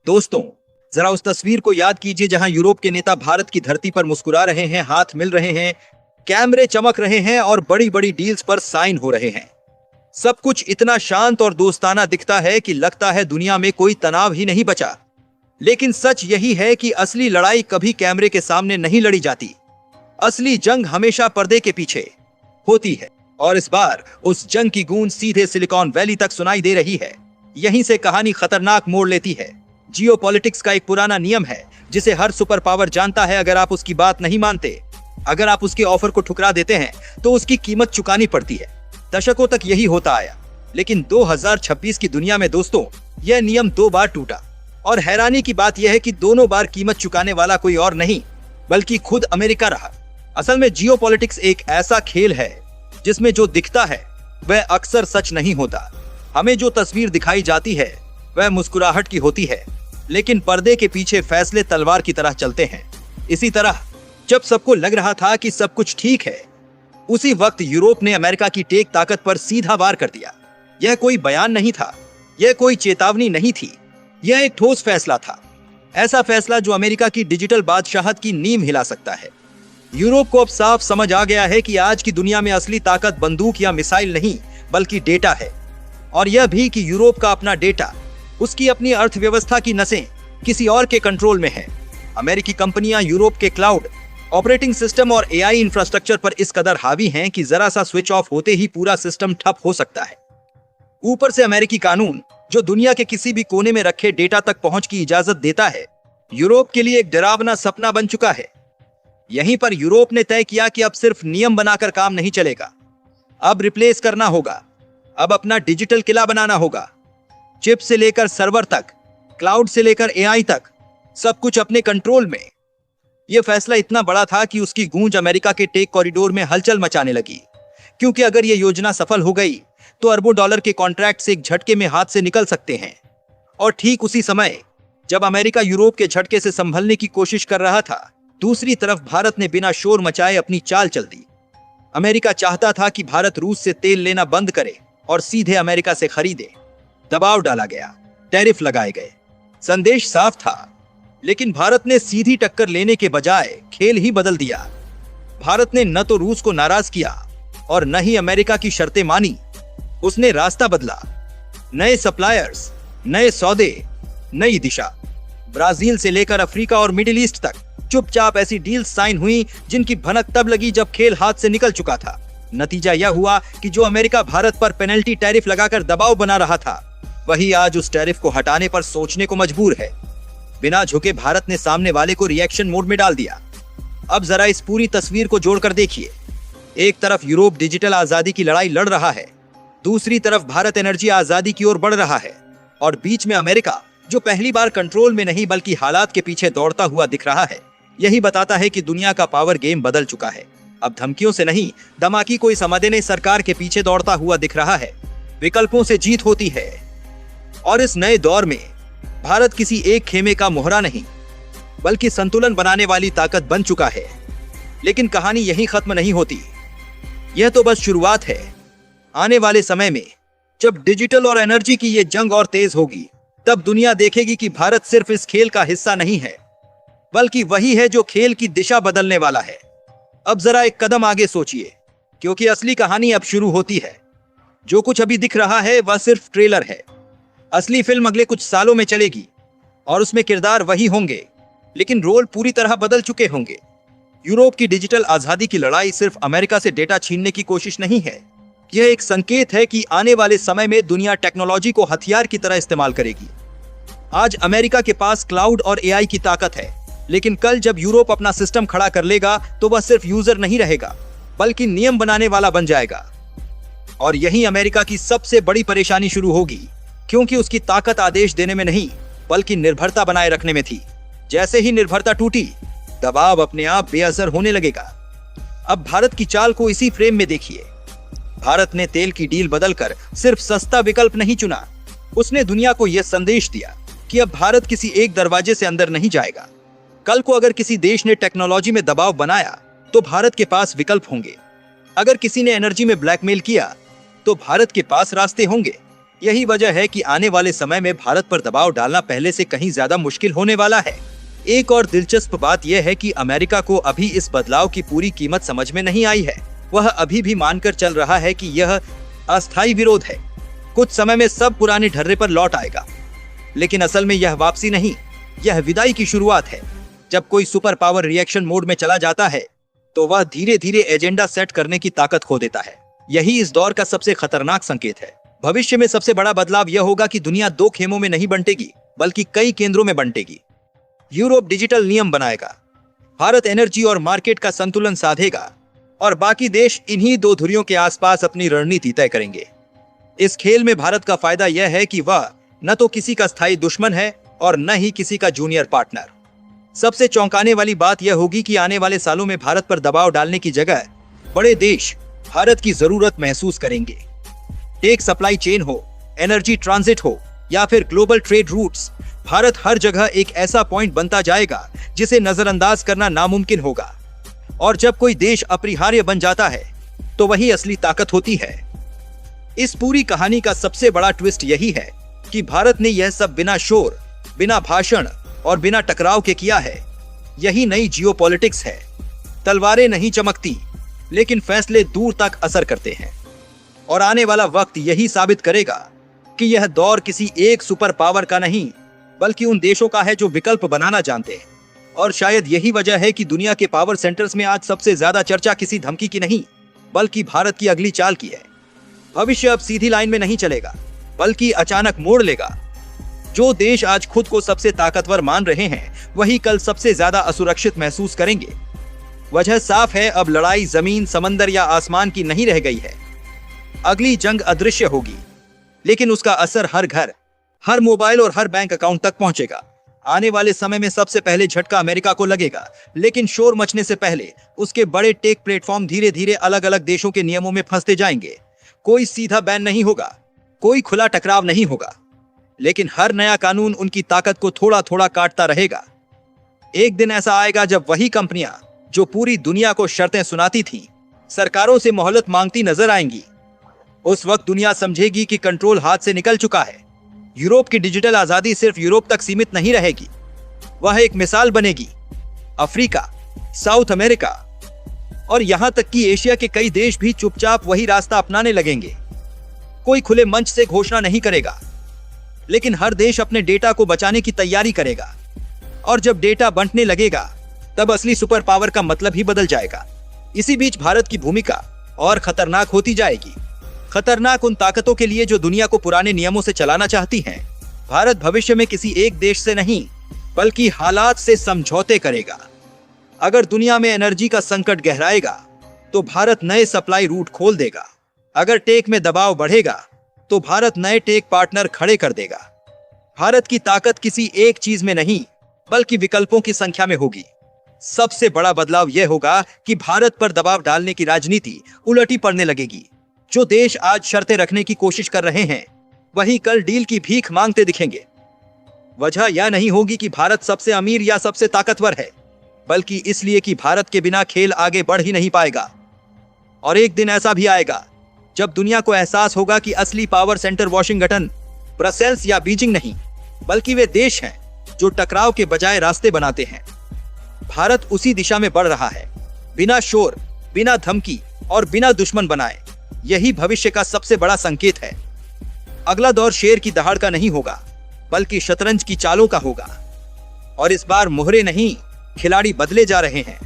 दोस्तों, जरा उस तस्वीर को याद कीजिए जहां यूरोप के नेता भारत की धरती पर मुस्कुरा रहे हैं, हाथ मिल रहे हैं, कैमरे चमक रहे हैं और बड़ी बड़ी डील्स पर साइन हो रहे हैं। सब कुछ इतना शांत और दोस्ताना दिखता है कि लगता है दुनिया में कोई तनाव ही नहीं बचा। लेकिन सच यही है कि असली लड़ाई कभी कैमरे के सामने नहीं लड़ी जाती। असली जंग हमेशा पर्दे के पीछे होती है। और इस बार उस जंग की गूंज सीधे सिलिकॉन वैली तक सुनाई दे रही है। यहीं से कहानी खतरनाक मोड़ लेती है। जियोपॉलिटिक्स का एक पुराना नियम है जिसे हर सुपर पावर जानता है। अगर आप उसकी बात नहीं मानते, अगर आप उसके ऑफर को ठुकरा देते हैं, तो उसकी कीमत चुकानी पड़ती है। दशकों तक यही होता आया, लेकिन 2026 की दुनिया में दोस्तों, यह नियम 2 बार टूटा। और हैरानी की बात यह है कि दोनों बार कीमत चुकाने वाला कोई और नहीं बल्कि खुद अमेरिका रहा। असल में जियोपॉलिटिक्स एक ऐसा खेल है जिसमें जो दिखता है वह अक्सर सच नहीं होता। हमें जो तस्वीर दिखाई जाती है वह मुस्कुराहट की होती है, लेकिन पर्दे के पीछे फैसले तलवार की तरह चलते हैं। इसी तरह जब सबको लग रहा था कि सब कुछ ठीक है, उसी वक्त यूरोप ने अमेरिका की टेक ताकत पर सीधा वार कर दिया। यह कोई बयान नहीं था, यह कोई चेतावनी नहीं थी, यह एक ठोस फैसला था। ऐसा फैसला जो अमेरिका की डिजिटल बादशाहत की नींव हिला सकता है। यूरोप को अब साफ समझ आ गया है कि आज की दुनिया में असली ताकत बंदूक या मिसाइल नहीं बल्कि डेटा है। और यह भी कि यूरोप का अपना डेटा, उसकी अपनी अर्थव्यवस्था की नसें किसी और के कंट्रोल में है। अमेरिकी कंपनियां यूरोप के क्लाउड, ऑपरेटिंग सिस्टम और एआई इंफ्रास्ट्रक्चर पर इस कदर हावी हैं कि जरा सा स्विच ऑफ होते ही पूरा सिस्टम ठप हो सकता है। ऊपर से अमेरिकी कानून जो दुनिया के किसी भी कोने में रखे डेटा तक पहुंच की इजाजत देता है, यूरोप के लिए एक डरावना सपना बन चुका है। यहीं पर यूरोप ने तय किया कि अब सिर्फ नियम बनाकर काम नहीं चलेगा, अब रिप्लेस करना होगा, अब अपना डिजिटल किला बनाना होगा। चिप से लेकर सर्वर तक, क्लाउड से लेकर एआई तक, सब कुछ अपने कंट्रोल में। यह फैसला इतना बड़ा था कि उसकी गूंज अमेरिका के टेक कॉरिडोर में हलचल मचाने लगी। क्योंकि अगर यह योजना सफल हो गई तो अरबों डॉलर के कॉन्ट्रैक्ट एक झटके में हाथ से निकल सकते हैं। और ठीक उसी समय जब अमेरिका यूरोप के झटके से संभलने की कोशिश कर रहा था, दूसरी तरफ भारत ने बिना शोर मचाए अपनी चाल चल दी। अमेरिका चाहता था कि भारत रूस से तेल लेना बंद करे और सीधे अमेरिका से खरीदे। दबाव डाला गया, टैरिफ लगाए गए, संदेश साफ था। लेकिन भारत ने सीधी टक्कर लेने के बजाय खेल ही बदल दिया। भारत ने न तो रूस को नाराज किया और न ही अमेरिका की शर्तें मानी। उसने रास्ता बदला। नए सप्लायर्स, नए सौदे, नई दिशा। ब्राजील से लेकर अफ्रीका और मिडिल ईस्ट तक चुपचाप ऐसी डील साइन हुई जिनकी भनक तब लगी जब खेल हाथ से निकल चुका था। नतीजा यह हुआ कि जो अमेरिका भारत पर पेनल्टी टैरिफ लगाकर दबाव बना रहा था, वही आज उस टैरिफ को हटाने पर सोचने को मजबूर है। बिना झुके भारत ने सामने वाले को रिएक्शन मोड में डाल दिया। अब जरा इस पूरी तस्वीर को जोड़कर देखिए। एक तरफ यूरोप डिजिटल आजादी की लड़ाई लड़ रहा है, दूसरी तरफ भारत एनर्जी आजादी की ओर बढ़ रहा है, और बीच में अमेरिका जो पहली बार कंट्रोल में नहीं बल्कि हालात के पीछे दौड़ता हुआ दिख रहा है। यही बताता है कि दुनिया का पावर गेम बदल चुका है। अब धमकियों से नहीं, धमाकी कोई समझने सरकार के पीछे दौड़ता हुआ दिख रहा है। विकल्पों से जीत होती है। और इस नए दौर में भारत किसी एक खेमे का मोहरा नहीं बल्कि संतुलन बनाने वाली ताकत बन चुका है। लेकिन कहानी यहीं खत्म नहीं होती। यह तो बस शुरुआत है। आने वाले समय में जब डिजिटल और एनर्जी की ये जंग और तेज होगी, तब दुनिया देखेगी कि भारत सिर्फ इस खेल का हिस्सा नहीं है बल्कि वही है जो खेल की दिशा बदलने वाला है। अब जरा एक कदम आगे सोचिए, क्योंकि असली कहानी अब शुरू होती है। जो कुछ अभी दिख रहा है वह सिर्फ ट्रेलर है। असली फिल्म अगले कुछ सालों में चलेगी और उसमें किरदार वही होंगे, लेकिन रोल पूरी तरह बदल चुके होंगे। यूरोप की डिजिटल आजादी की लड़ाई सिर्फ अमेरिका से डेटा छीनने की कोशिश नहीं है। यह एक संकेत है कि आने वाले समय में दुनिया टेक्नोलॉजी को हथियार की तरह इस्तेमाल करेगी। आज अमेरिका के पास क्लाउड और एआई की ताकत है, लेकिन कल जब यूरोप अपना सिस्टम खड़ा कर लेगा तो वह सिर्फ यूजर नहीं रहेगा बल्कि नियम बनाने वाला बन जाएगा। और यही अमेरिका की सबसे बड़ी परेशानी शुरू होगी, क्योंकि उसकी ताकत आदेश देने में नहीं बल्कि निर्भरता बनाए रखने में थी। जैसे ही निर्भरता टूटी, दबाव अपने आप बेअसर होने लगेगा। अब भारत की चाल को इसी फ्रेम में देखिए। भारत ने तेल की डील बदलकर सिर्फ सस्ता विकल्प नहीं चुना, उसने दुनिया को यह संदेश दिया कि अब भारत किसी एक दरवाजे से अंदर नहीं जाएगा। कल को अगर किसी देश ने टेक्नोलॉजी में दबाव बनाया तो भारत के पास विकल्प होंगे। अगर किसी ने एनर्जी में ब्लैकमेल किया तो भारत के पास रास्ते होंगे। यही वजह है कि आने वाले समय में भारत पर दबाव डालना पहले से कहीं ज्यादा मुश्किल होने वाला है। एक और दिलचस्प बात यह है कि अमेरिका को अभी इस बदलाव की पूरी कीमत समझ में नहीं आई है। वह अभी भी मानकर चल रहा है कि यह अस्थायी विरोध है, कुछ समय में सब पुराने ढर्रे पर लौट आएगा। लेकिन असल में यह वापसी नहीं, यह विदाई की शुरुआत है। जब कोई सुपर पावर रिएक्शन मोड में चला जाता है तो वह धीरे धीरे एजेंडा सेट करने की ताकत खो देता है। यही इस दौर का सबसे खतरनाक संकेत है। भविष्य में सबसे बड़ा बदलाव यह होगा कि दुनिया दो खेमों में नहीं बंटेगी, बल्कि कई केंद्रों में बंटेगी। यूरोप डिजिटल नियम बनाएगा, भारत एनर्जी और मार्केट का संतुलन साधेगा, और बाकी देश इन्हीं दो धुरियों के आसपास अपनी रणनीति तय करेंगे। इस खेल में भारत का फायदा यह है कि वह न तो किसी का स्थायी दुश्मन है और न ही किसी का जूनियर पार्टनर। सबसे चौंकाने वाली बात यह होगी कि आने वाले सालों में भारत पर दबाव डालने की जगह बड़े देश भारत की जरूरत महसूस करेंगे। एक सप्लाई चेन हो, एनर्जी ट्रांजिट हो या फिर ग्लोबल ट्रेड रूट्स, भारत हर जगह एक ऐसा पॉइंट बनता जाएगा जिसे नजरअंदाज करना नामुमकिन होगा। और जब कोई देश अपरिहार्य बन जाता है तो वही असली ताकत होती है। इस पूरी कहानी का सबसे बड़ा ट्विस्ट यही है कि भारत ने यह सब बिना शोर, बिना भाषण और बिना टकराव के किया है। यही नई जियोपॉलिटिक्स है। तलवारें नहीं चमकती, लेकिन फैसले दूर तक असर करते हैं। और आने वाला वक्त यही साबित करेगा कि यह दौर किसी एक सुपर पावर का नहीं, बल्कि उन देशों का है जो विकल्प बनाना जानते हैं। और शायद यही वजह है कि दुनिया के पावर सेंटर्स में आज सबसे ज्यादा चर्चा किसी धमकी की नहीं, बल्कि भारत की अगली चाल की है। भविष्य अब सीधी लाइन में नहीं चलेगा, बल्कि अचानक मोड़ लेगा। जो देश आज खुद को सबसे ताकतवर मान रहे हैं, वही कल सबसे ज्यादा असुरक्षित महसूस करेंगे। वजह साफ है, अब लड़ाई जमीन, समंदर या आसमान की नहीं रह गई है। अगली जंग अदृश्य होगी, लेकिन उसका असर हर घर, हर मोबाइल और हर बैंक अकाउंट तक पहुंचेगा। आने वाले समय में सबसे पहले झटका अमेरिका को लगेगा, लेकिन शोर मचने से पहले उसके बड़े टेक प्लेटफॉर्म धीरे धीरे अलग अलग देशों के नियमों में फंसते जाएंगे। कोई सीधा बैन नहीं होगा, कोई खुला टकराव नहीं होगा, लेकिन हर नया कानून उनकी ताकत को थोड़ा थोड़ा काटता रहेगा। एक दिन ऐसा आएगा जब वही कंपनियां जो पूरी दुनिया को शर्तें सुनाती थीं, सरकारों से मोहलत मांगती नजर आएंगी। उस वक्त दुनिया समझेगी कि कंट्रोल हाथ से निकल चुका है। यूरोप की डिजिटल आजादी सिर्फ यूरोप तक सीमित नहीं रहेगी, वह एक मिसाल बनेगी। अफ्रीका, साउथ अमेरिका और यहां तक कि एशिया के कई देश भी चुपचाप वही रास्ता अपनाने लगेंगे। कोई खुले मंच से घोषणा नहीं करेगा, लेकिन हर देश अपने डेटा को बचाने की तैयारी करेगा। और जब डेटा बंटने लगेगा, तब असली सुपर पावर का मतलब ही बदल जाएगा। इसी बीच भारत की भूमिका और खतरनाक होती जाएगी। खतरनाक उन ताकतों के लिए जो दुनिया को पुराने नियमों से चलाना चाहती हैं। भारत भविष्य में किसी एक देश से नहीं, बल्कि हालात से समझौते करेगा। अगर दुनिया में एनर्जी का संकट गहराएगा, तो भारत नए सप्लाई रूट खोल देगा। अगर टेक में दबाव बढ़ेगा, तो भारत नए टेक पार्टनर खड़े कर देगा। भारत की ताकत किसी एक चीज में नहीं, बल्कि विकल्पों की संख्या में होगी। सबसे बड़ा बदलाव यह होगा कि भारत पर दबाव डालने की राजनीति उलटी पड़ने लगेगी। जो देश आज शर्तें रखने की कोशिश कर रहे हैं, वही कल डील की भीख मांगते दिखेंगे। वजह यह नहीं होगी कि भारत सबसे अमीर या सबसे ताकतवर है, बल्कि इसलिए कि भारत के बिना खेल आगे बढ़ ही नहीं पाएगा। और एक दिन ऐसा भी आएगा जब दुनिया को एहसास होगा कि असली पावर सेंटर वॉशिंगटन, ब्रसेल्स या बीजिंग नहीं, बल्कि वे देश हैं जो टकराव के बजाय रास्ते बनाते हैं। भारत उसी दिशा में बढ़ रहा है, बिना शोर, बिना धमकी और बिना दुश्मन बनाए। यही भविष्य का सबसे बड़ा संकेत है। अगला दौर शेर की दहाड़ का नहीं होगा, बल्कि शतरंज की चालों का होगा। और इस बार मोहरे नहीं, खिलाड़ी बदले जा रहे हैं।